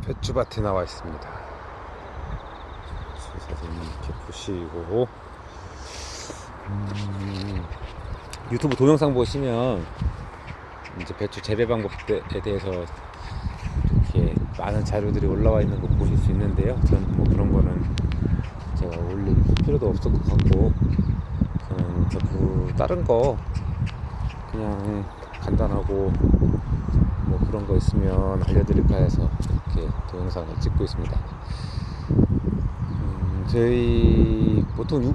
배추밭에 나와 있습니다. 사진 이렇게 보시고 유튜브 동영상 보시면 이제 배추 재배 방법에 대해서 이렇게 많은 자료들이 올라와 있는 거 보실 수 있는데요. 저는 뭐 그런 거는 제가 올릴 필요도 없을 것 같고, 저는 자꾸 다른 거 그냥 간단하고 뭐 그런 거 있으면 알려드릴까 해서 이렇게 동영상을 찍고 있습니다. 저희 보통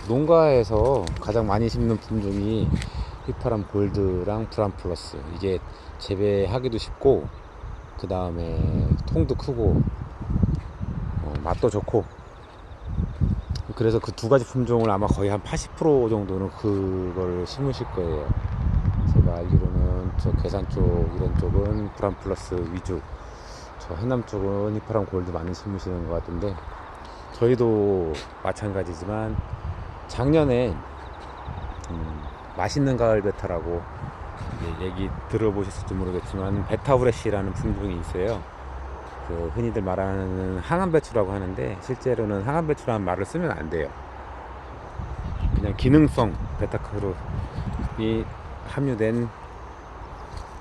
농가에서 가장 많이 심는 품종이 휘파람 골드랑 브람플러스. 이게 재배하기도 쉽고, 그 다음에 통도 크고, 맛도 좋고, 그래서 그 두 가지 품종을 아마 거의 한 80% 정도는 그걸 심으실 거예요. 제가 알기로는 저 괴산 쪽 이런 쪽은 브람플러스 위주, 저 해남 쪽은 휘파람 골드 많이 심으시는 것 같은데, 저희도 마찬가지지만 작년에 맛있는 가을 베타라고 얘기 들어보셨을지 모르겠지만 베타후레쉬라는 품종이 있어요. 그 흔히들 말하는 항암배추라고 하는데, 실제로는 항암배추라는 말을 쓰면 안 돼요. 그냥 기능성 베타크로이 함유된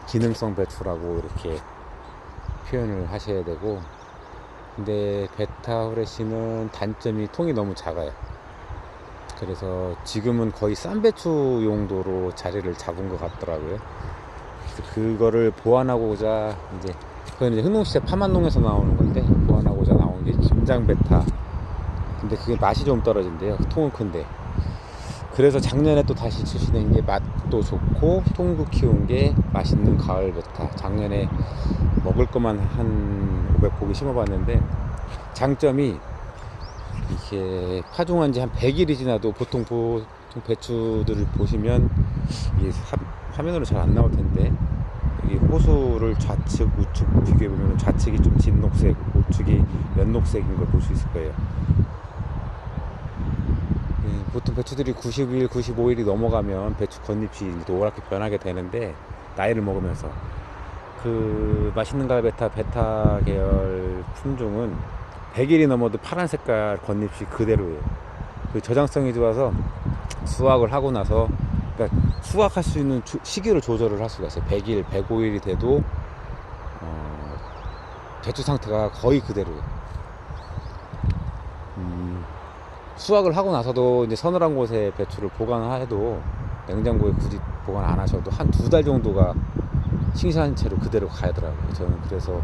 기능성 배추라고 이렇게 표현을 하셔야 되고, 근데 베타후레쉬는 단점이 통이 너무 작아요. 그래서 지금은 거의 쌈배추 용도로 자리를 잡은 것 같더라고요. 그래서 그거를 보완하고자, 이제 그건 이제 흥농시대 파만농에서 나오는 건데, 보완하고자 나온 게 김장베타. 근데 그게 맛이 좀 떨어진대요. 통은 큰데. 그래서 작년에 또 다시 출시된 게 맛도 좋고 통도 키운 게 맛있는 가을 베타. 작년에 먹을 것만 한 500포기 심어봤는데, 장점이 이렇게 파종한 지 한 100일이 지나도 보통 배추들을 보시면 이게 화면으로 잘 안 나올 텐데, 여기 호수를 좌측 우측 비교해 보면 좌측이 좀 진녹색, 우측이 연녹색인 걸 볼 수 있을 거예요. 보통 배추들이 90일, 95일이 넘어가면 배추 겉잎이 노랗게 변하게 되는데, 나이를 먹으면서 그 맛있는 가을 베타 계열 품종은 100일이 넘어도 파란 색깔 겉잎이 그대로예요. 그 저장성이 좋아서 수확을 하고 나서, 그러니까 수확할 수 있는 시기를 조절을 할 수가 있어요. 100일, 105일이 돼도 배추 상태가 거의 그대로예요. 수확을 하고 나서도 이제 서늘한 곳에 배추를 보관해도, 냉장고에 굳이 보관 안 하셔도 한 2달 정도가 싱싱한 채로 그대로 가더라고요. 저는 그래서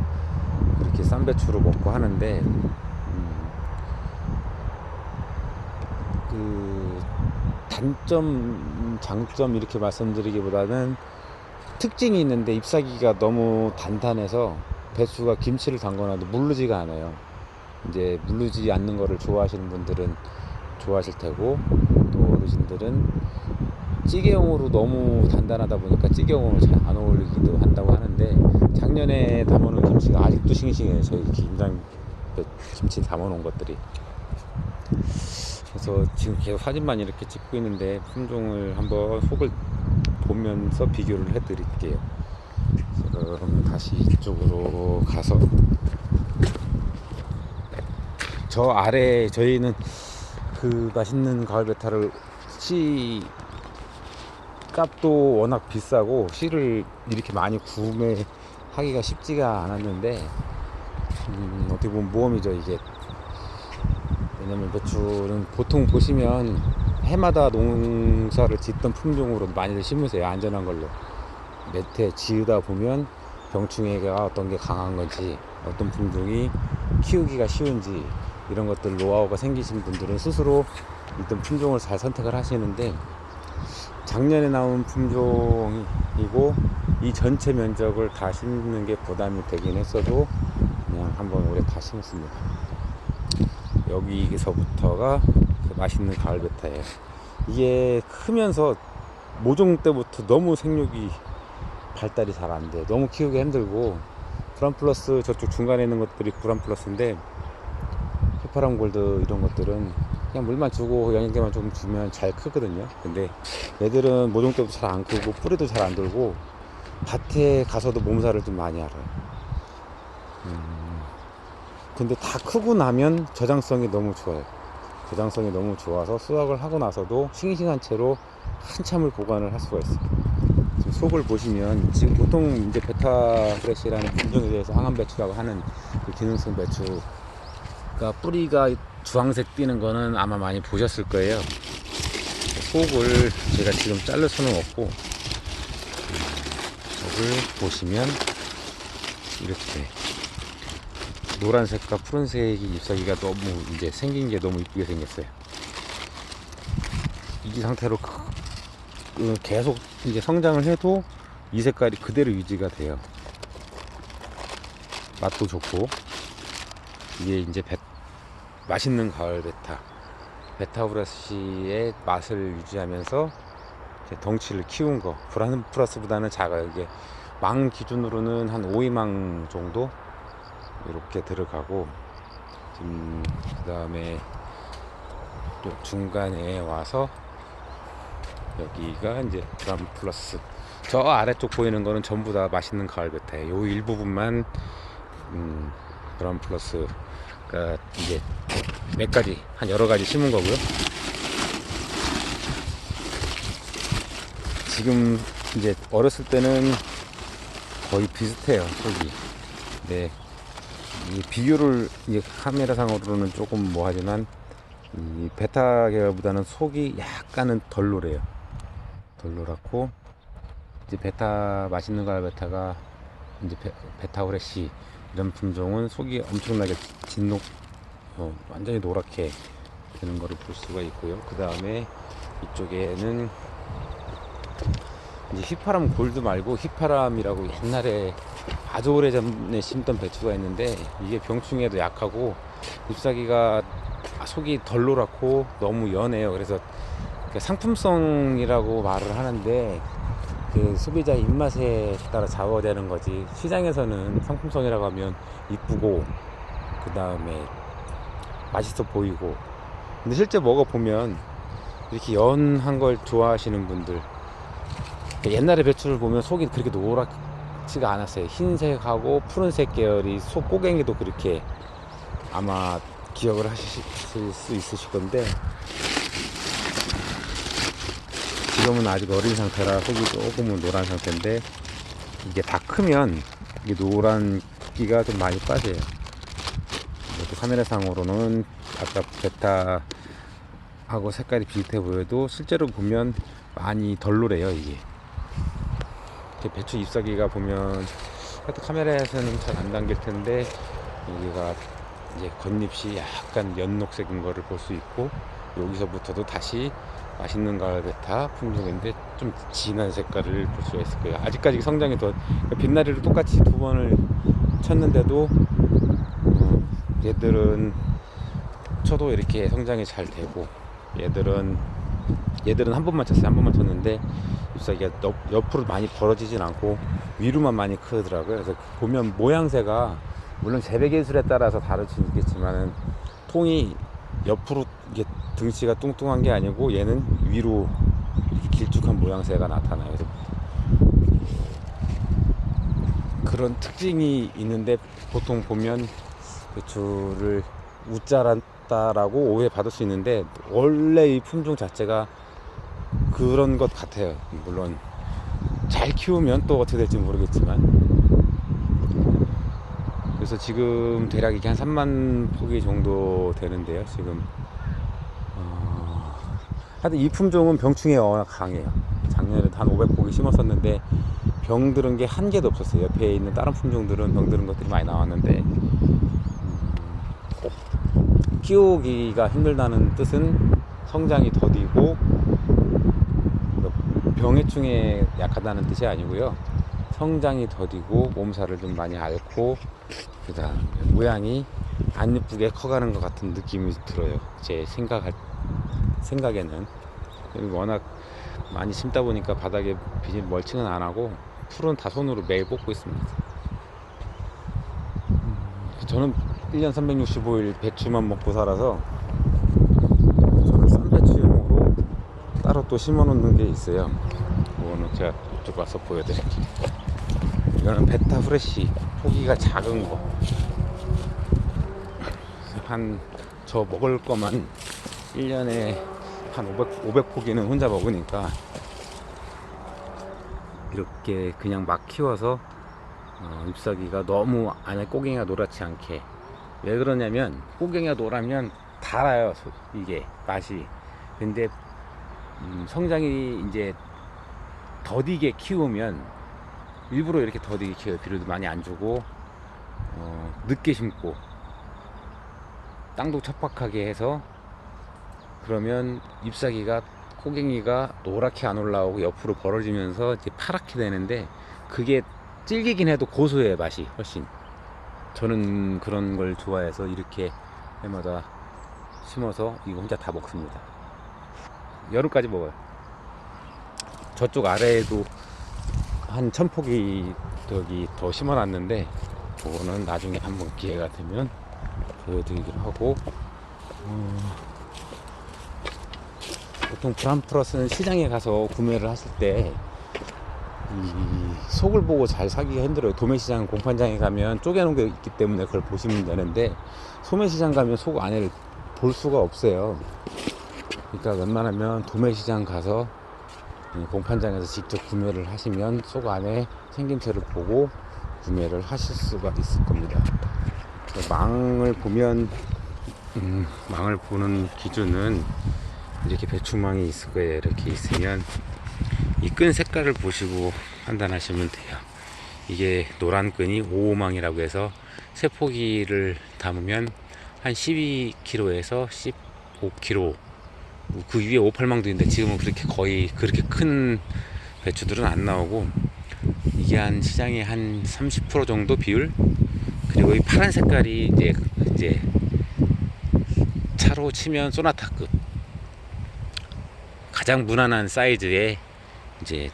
이렇게 쌈배추로 먹고 하는데, 그 단점, 장점 이렇게 말씀드리기보다는 특징이 있는데, 잎사귀가 너무 단단해서 배추가 김치를 담거나도 물르지가 않아요. 이제 물르지 않는 거를 좋아하시는 분들은 좋아하실 테고, 또 어르신들은 찌개용으로 너무 단단하다 보니까 찌개용으로 잘 안 어울리기도 한다고 하는데, 작년에 담아놓은 김치가 아직도 싱싱해요. 저희 김장 김치 담아놓은 것들이. 그래서 지금 계속 사진만 이렇게 찍고 있는데, 품종을 한번 속을 보면서 비교를 해드릴게요. 그럼 다시 이쪽으로 가서, 저 아래 저희는 그 맛있는 가을 베타를 씨 값도 워낙 비싸고 씨를 이렇게 많이 구매하기가 쉽지가 않았는데, 어떻게 보면 모험이죠 이게. 왜냐면 배추는 보통 보시면 해마다 농사를 짓던 품종으로 많이들 심으세요. 안전한 걸로. 몇 해 지으다 보면 병충해가 어떤 게 강한 건지, 어떤 품종이 키우기가 쉬운지, 이런 것들 노하우가 생기신 분들은 스스로 일단 품종을 잘 선택을 하시는데, 작년에 나온 품종이고 이 전체 면적을 다 심는 게 부담이 되긴 했어도 그냥 한번 올해 다 심었습니다. 여기서부터가 그 맛있는 가을 베타예요. 이게 크면서 모종 때부터 너무 생육이 발달이 잘 안 돼. 너무 키우기 힘들고, 브람플러스 저쪽 중간에 있는 것들이 브람플러스인데, 휘파람 골드 이런 것들은 그냥 물만 주고 영양제만 좀 주면 잘 크거든요. 근데 얘들은 모종 때부터 잘 안 크고 뿌리도 잘 안 돌고 밭에 가서도 몸살을 좀 많이 알아요. 근데 다 크고 나면 저장성이 너무 좋아요. 저장성이 너무 좋아서 수확을 하고 나서도 싱싱한 채로 한참을 보관을 할 수가 있어요. 지금 속을 보시면 지금 보통 이제 베타 프레시라는品종에 대해서 항암배추라고 하는 그 기능성 배추가 뿌리가 주황색 띄는 거는 아마 많이 보셨을 거예요. 속을 제가 지금 자를 수는 없고, 속을 보시면 이렇게 노란색과 푸른색이 잎사귀가 너무 이제 생긴 게 너무 이쁘게 생겼어요. 이 상태로 계속 이제 성장을 해도 이 색깔이 그대로 유지가 돼요. 맛도 좋고, 이게 이제 맛있는 가을 베타브라시의 맛을 유지하면서 덩치를 키운 거. 브라운 플러스보다는 작아요. 이게 망 기준으로는 한 5위망 정도 이렇게 들어가고, 지금 그 다음에 또 중간에 와서 여기가 이제 브라운 플러스, 저 아래쪽 보이는 거는 전부 다 맛있는 가을 베타예요. 요 일부분만 브라운 플러스가 이제 몇 가지, 한 여러 가지 심은 거고요. 지금 이제 어렸을 때는 거의 비슷해요, 속이. 네. 이 비교를 이제 카메라상으로는 조금 뭐하지만 이 베타 계열보다는 속이 약간은 덜 노래요. 덜 노랗고, 이제 베타 맛있는 가을 베타가 이제 베타 후레쉬 이런 품종은 속이 엄청나게 완전히 노랗게 되는 거를 볼 수가 있고요. 그 다음에 이쪽에는 이제 휘파람 골드 말고 휘파람이라고 옛날에 아주 오래전에 심던 배추가 있는데, 이게 병충해도 약하고 잎사귀가 속이 덜 노랗고 너무 연해요. 그래서 상품성이라고 말을 하는데 그 소비자 입맛에 따라 좌우되는 거지, 시장에서는 상품성이라고 하면 이쁘고 그 다음에 맛있어 보이고, 근데 실제 먹어보면 이렇게 연한 걸 좋아하시는 분들, 옛날에 배추를 보면 속이 그렇게 노랗지가 않았어요. 흰색하고 푸른색 계열이 속 꼬갱이도 그렇게 아마 기억을 하실 수 있으실 건데, 지금은 아직 어린 상태라 속이 조금은 노란 상태인데, 이게 다 크면 이게 노란기가 좀 많이 빠져요. 이렇게 카메라상으로는 아까 베타하고 색깔이 비슷해 보여도 실제로 보면 많이 덜 노래요. 이게 배추 잎사귀가 보면 카메라에서는 잘 안 담길 텐데, 여기가 이제 겉잎이 약간 연녹색인 거를 볼 수 있고, 여기서부터도 다시 맛있는 가을 베타 품종인데 좀 진한 색깔을 볼 수가 있을 거예요. 아직까지 성장이 더, 빛나리를 똑같이 2번을 쳤는데도 얘들은 쳐도 이렇게 성장이 잘 되고, 얘들은 한 번만 쳤어요. 한 번만 쳤는데 잎사귀가 옆으로 많이 벌어지진 않고 위로만 많이 크더라고요. 그래서 보면 모양새가 물론 재배기술에 따라서 다를지 있겠지만은 통이 옆으로 이게 등치가 뚱뚱한 게 아니고 얘는 위로 이렇게 길쭉한 모양새가 나타나요. 그래서 그런 특징이 있는데, 보통 보면 배추를 우짜란다라고 오해받을 수 있는데 원래 이 품종 자체가 그런 것 같아요. 물론 잘 키우면 또 어떻게 될지 모르겠지만, 그래서 지금 대략 이게 한 3만 포기 정도 되는데요. 지금 하여튼 이 품종은 병충해에 워낙 강해요. 작년에 한 500포기 심었었는데 병들은 게 한 개도 없었어요. 옆에 있는 다른 품종들은 병들은 것들이 많이 나왔는데, 키우기가 힘들다는 뜻은 성장이 더디고 병해충에 약하다는 뜻이 아니고요. 성장이 더디고 몸살을 좀 많이 앓고, 그 다음에 모양이 안 예쁘게 커가는 것 같은 느낌이 들어요. 제 생각에는. 워낙 많이 심다 보니까 바닥에 비닐 멀칭은 안 하고 풀은 다 손으로 매일 뽑고 있습니다. 저는 1년 365일 배추만 먹고 살아서 저는 쌈배추용으로 따로 또 심어 놓는 게 있어요. 이거는 제가 이쪽 와서 보여드릴게요. 이거는 베타 후레쉬, 포기가 작은 거. 저 먹을 거만 1년에 한 500포기는 혼자 먹으니까 이렇게 그냥 막 키워서 잎사귀가 너무 안에 꼬갱이가 노랗지 않게. 왜 그러냐면 꼬갱이가 노라면 달아요, 이게 맛이. 근데 성장이 이제 더디게 키우면 일부러 이렇게 더디게 키워요. 비료도 많이 안 주고 늦게 심고 땅도 척박하게 해서, 그러면 잎사귀가 꼬갱이가 노랗게 안 올라오고 옆으로 벌어지면서 이제 파랗게 되는데, 그게 질기긴 해도 고소해요, 맛이 훨씬. 저는 그런 걸 좋아해서 이렇게 해마다 심어서 이거 혼자 다 먹습니다. 여름까지 먹어요. 저쪽 아래에도 한 1000포기 저기 더 심어놨는데, 그거는 나중에 한번 기회가 되면 보여드리기로 하고, 보통 브람플러스는 시장에 가서 구매를 하실 때 이 속을 보고 잘 사기가 힘들어요. 도매시장 공판장에 가면 쪼개놓은 게 있기 때문에 그걸 보시면 되는데, 소매시장 가면 속 안에를 볼 수가 없어요. 그러니까 웬만하면 도매시장 가서 공판장에서 직접 구매를 하시면 속 안에 생김새를 보고 구매를 하실 수가 있을 겁니다. 망을 보면 망을 보는 기준은 이렇게 배추망이 있을 거예요. 이렇게 있으면 이 끈 색깔을 보시고 판단하시면 돼요. 이게 노란 끈이 5호망이라고 해서 세 포기를 담으면 한 12kg에서 15kg, 그 위에 58망도 있는데 지금은 그렇게 거의 그렇게 큰 배추들은 안 나오고, 이게 한 시장에 한 30% 정도 비율. 그리고 이 파란 색깔이 이제 차로 치면 소나타급, 가장 무난한 사이즈의 이제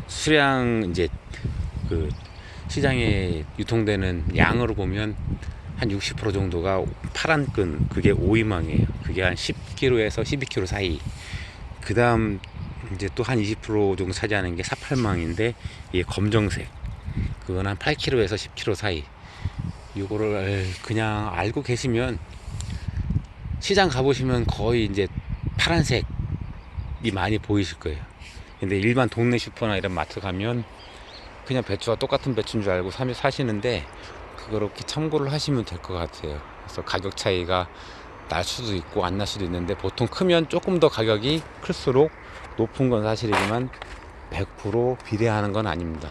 수량, 이제 그 시장에 유통되는 양으로 보면 한 60% 정도가 파란 끈, 그게 오이망이에요. 그게 한 10kg에서 12kg 사이. 그 다음 이제 또 한 20% 정도 차지하는 게 사팔망인데, 이게 검정색, 그건 한 8kg에서 10kg 사이. 이거를 그냥 알고 계시면 시장 가보시면 거의 이제 파란색이 많이 보이실 거예요. 근데 일반 동네 슈퍼나 이런 마트 가면 그냥 배추와 똑같은 배추인 줄 알고 사시는데, 그렇게 참고를 하시면 될 것 같아요. 그래서 가격 차이가 날 수도 있고 안 날 수도 있는데, 보통 크면 조금 더 가격이 클수록 높은 건 사실이지만 100% 비례하는 건 아닙니다.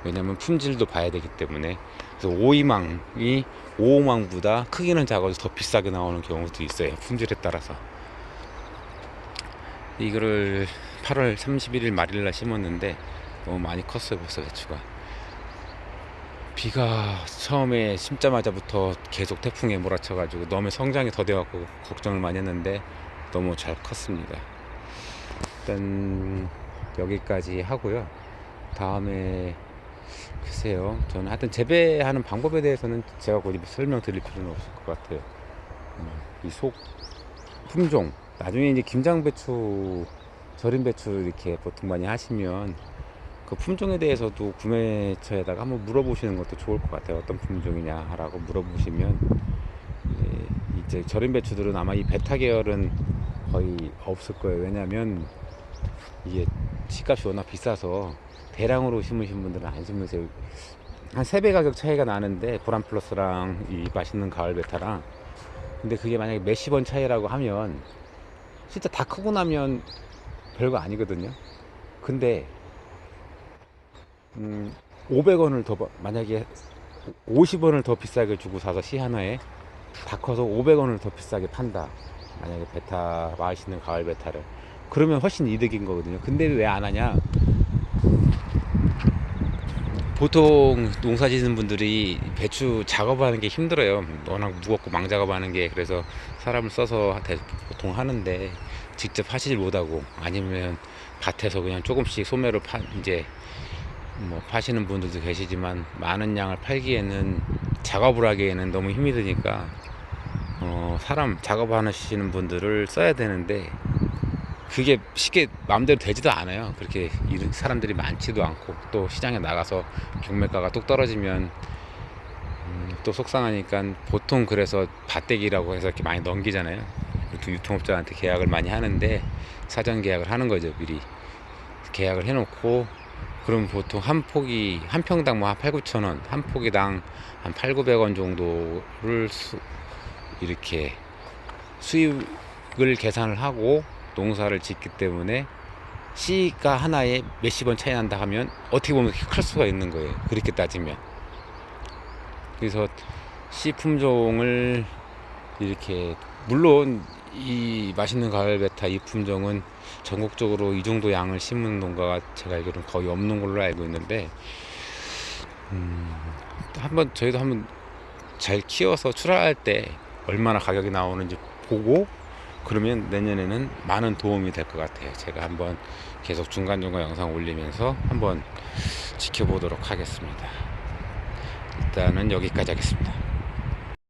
왜냐면 품질도 봐야 되기 때문에. 그래서 오이망이 5호망보다 크기는 작아도 더 비싸게 나오는 경우도 있어요, 품질에 따라서. 이거를 8월 31일 말일날 심었는데 너무 많이 컸어요, 벌써 배추가. 비가 처음에 심자마자부터 계속 태풍에 몰아쳐가지고 너무 성장이 더뎌갖고 걱정을 많이 했는데 너무 잘 컸습니다. 일단 여기까지 하고요. 다음에 글쎄요, 저는 하여튼 재배하는 방법에 대해서는 제가 곧 설명드릴 필요는 없을 것 같아요. 이 속 품종, 나중에 이제 김장배추, 절임배추 이렇게 보통 많이 하시면 그 품종에 대해서도 구매처에다가 한번 물어보시는 것도 좋을 것 같아요. 어떤 품종이냐라고 물어보시면, 이제 절임배추들은 아마 이 베타 계열은 거의 없을 거예요. 왜냐면 이게 시값이 워낙 비싸서 대량으로 심으신 분들은 안 심으세요. 한 3배 가격 차이가 나는데, 보람플러스랑 이 맛있는 가을 베타랑. 근데 그게 만약에 몇십 원 차이라고 하면 진짜 다 크고 나면 별거 아니거든요. 근데 500원을 더, 만약에 50원을 더 비싸게 주고 사서 씨 하나에 다 커서 500원을 더 비싸게 판다, 만약에 베타, 맛있는 가을 베타를, 그러면 훨씬 이득인 거거든요. 근데 왜 안 하냐? 보통 농사 짓는 분들이 배추 작업하는 게 힘들어요. 워낙 무겁고 망 작업하는 게. 그래서 사람을 써서 보통 하는데 직접 하시질 못하고, 아니면 밭에서 그냥 조금씩 소매로 이제 뭐 파시는 분들도 계시지만, 많은 양을 팔기에는, 작업을 하기에는 너무 힘이 드니까 사람 작업하시는 분들을 써야 되는데, 그게 쉽게 마음대로 되지도 않아요. 그렇게 사람들이 많지도 않고, 또 시장에 나가서 경매가가 뚝 떨어지면 또 속상하니까 보통 그래서 밭대기라고 해서 이렇게 많이 넘기잖아요. 보통 유통업자한테 계약을 많이 하는데 사전 계약을 하는 거죠. 미리 계약을 해놓고 그럼 보통 한 폭이 한 평당 뭐 한 8, 9천 원, 한 폭이당 한 8, 900원 정도를 이렇게 수익을 계산을 하고 농사를 짓기 때문에 씨가 하나에 몇십 원 차이 난다 하면 어떻게 보면 클 수가 있는 거예요. 그렇게 따지면. 그래서 씨 품종을 이렇게 물론 이 맛있는 가을 베타 이 품종은 전국적으로 이 정도 양을 심는 농가가 제가 알기로는 거의 없는 걸로 알고 있는데 한번 저희도 한번 잘 키워서 출하할 때 얼마나 가격이 나오는지 보고 그러면 내년에는 많은 도움이 될 것 같아요. 제가 한번 계속 중간중간 영상 올리면서 한번 지켜보도록 하겠습니다. 일단은 여기까지 하겠습니다.